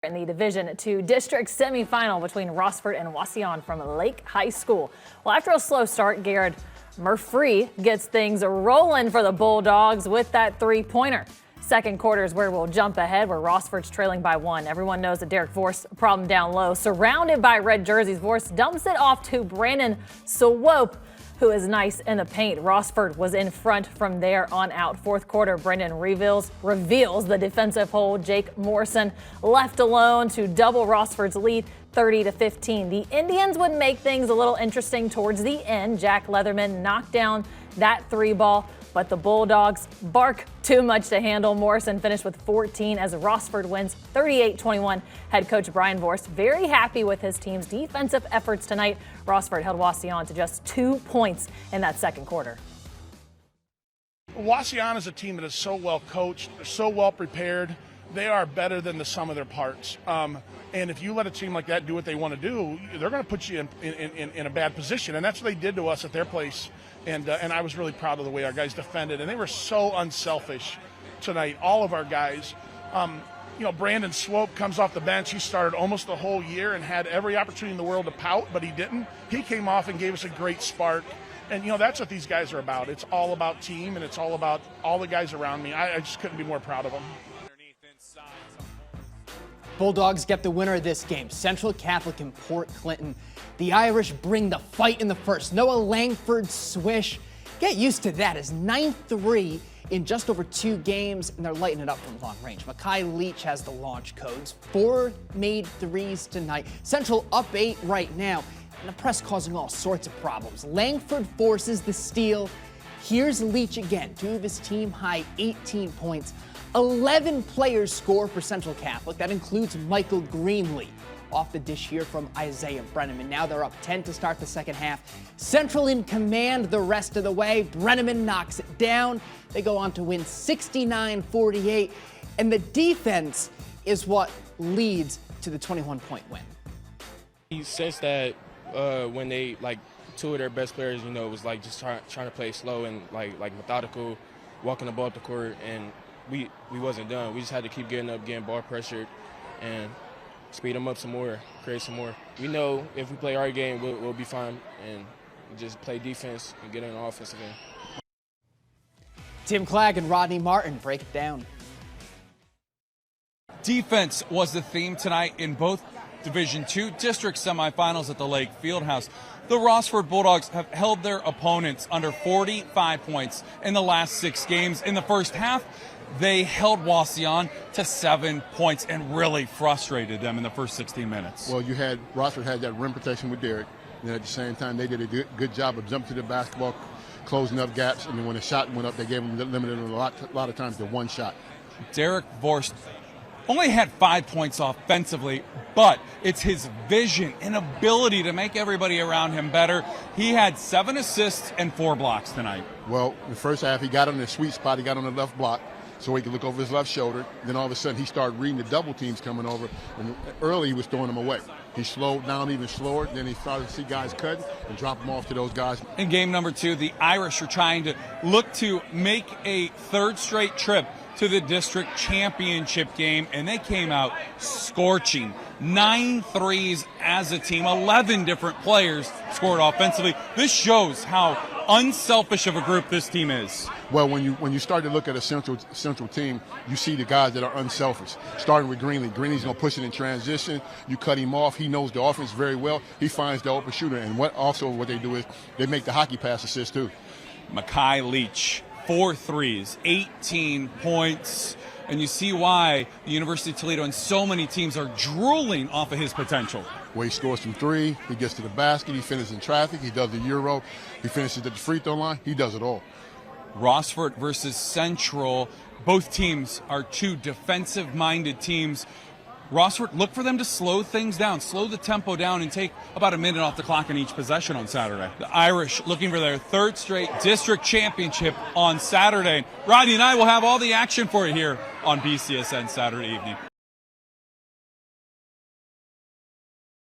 In the Division II district semifinal between Rossford and Wauseon from Lake High School. Well, after a slow start, Garrett Murphy gets things rolling for the Bulldogs with that three-pointer. Second quarter is where we'll jump ahead, where Rossford's trailing by 1. Everyone knows that Derek Vorst problem down low. Surrounded by red jerseys, Vorst dumps it off to Brandon Swope, who is nice in the paint. Rossford was in front from there on out. Fourth quarter, Brendan reveals the defensive hole. Jake Morrison left alone to double Rossford's lead, 30-15. The Indians would make things a little interesting towards the end. Jack Leatherman knocked down that three ball, but the Bulldogs bark too much to handle. Morrison finished with 14 as Rossford wins 38-21. Head coach Brian Vorst very happy with his team's defensive efforts tonight. Rossford held Wauseon to just 2 points in that second quarter. Wauseon is a team that is so well coached, so well prepared. They are better than the sum of their parts. And if you let a team like that do what they want to do, they're going to put you in a bad position. And that's what they did to us at their place. And I was really proud of the way our guys defended. And they were so unselfish tonight, all of our guys. Brandon Swope comes off the bench. He started almost the whole year and had every opportunity in the world to pout, but he didn't. He came off and gave us a great spark. And, that's what these guys are about. It's all about team, and it's all about all the guys around me. I just couldn't be more proud of them. Bulldogs get the winner of this game, Central Catholic and Port Clinton. The Irish bring the fight in the first. Noah Langford swish. Get used to that as 9-3 in just over 2 games, and they're lighting it up from long range. Makai Leach has the launch codes. 4 made threes tonight. Central up 8 right now, and the press causing all sorts of problems. Langford forces the steal. Here's Leach again, 2 of his team high 18 points. 11 players score for Central Catholic. That includes Michael Greenlee. Off the dish here from Isaiah Brenneman. Now they're up 10 to start the second half. Central in command the rest of the way. Brenneman knocks it down. They go on to win 69-48. And the defense is what leads to the 21-point win. He says that when they, 2 of their best players, was just trying to play slow and methodical, walking the ball up the court, and we wasn't done. We just had to keep getting up, getting ball pressured, and speed them up some more, create some more. We know if we play our game, we'll be fine, and just play defense and get in the offensive end. Tim Clagg and Rodney Martin break it down. Defense was the theme tonight in both Division II district semifinals at the Lake Fieldhouse. The Rossford Bulldogs have held their opponents under 45 points in the last 6 games. In the first half, they held Wauseon to 7 points and really frustrated them in the first 16 minutes. Well, Rossford had that rim protection with Derek, and at the same time, they did a good job of jumping to the basketball, closing up gaps, and then when the shot went up, they gave them limited a lot of times to 1 shot. Derek Vorst only had 5 points offensively, but it's his vision and ability to make everybody around him better. He had 7 assists and 4 blocks tonight. Well, in the first half, he got on the sweet spot. He got on the left block so he could look over his left shoulder. Then all of a sudden, he started reading the double teams coming over, and early he was throwing them away. He slowed down even slower. Then he started to see guys cut and drop them off to those guys. In game number 2, the Irish are trying to look to make a 3rd straight trip to the district championship game, and they came out scorching. 9 threes as a team, 11 different players scored offensively. This shows how unselfish of a group this team is. Well, when you start to look at a central team, you see the guys that are unselfish. Starting with Greenlee. Greenlee's going to push it in transition. You cut him off. He knows the offense very well. He finds the open shooter. And what they do is they make the hockey pass assist too. Makai Leach, 4 threes, 18 points. And you see why the University of Toledo and so many teams are drooling off of his potential. Well, he scores from 3, he gets to the basket, he finishes in traffic, he does the Euro, he finishes at the free throw line, he does it all. Rossford versus Central. Both teams are 2 defensive-minded teams. Rossford, look for them to slow things down, slow the tempo down, and take about a minute off the clock in each possession on Saturday. The Irish looking for their 3rd straight district championship on Saturday. Rodney and I will have all the action for you here on BCSN Saturday evening.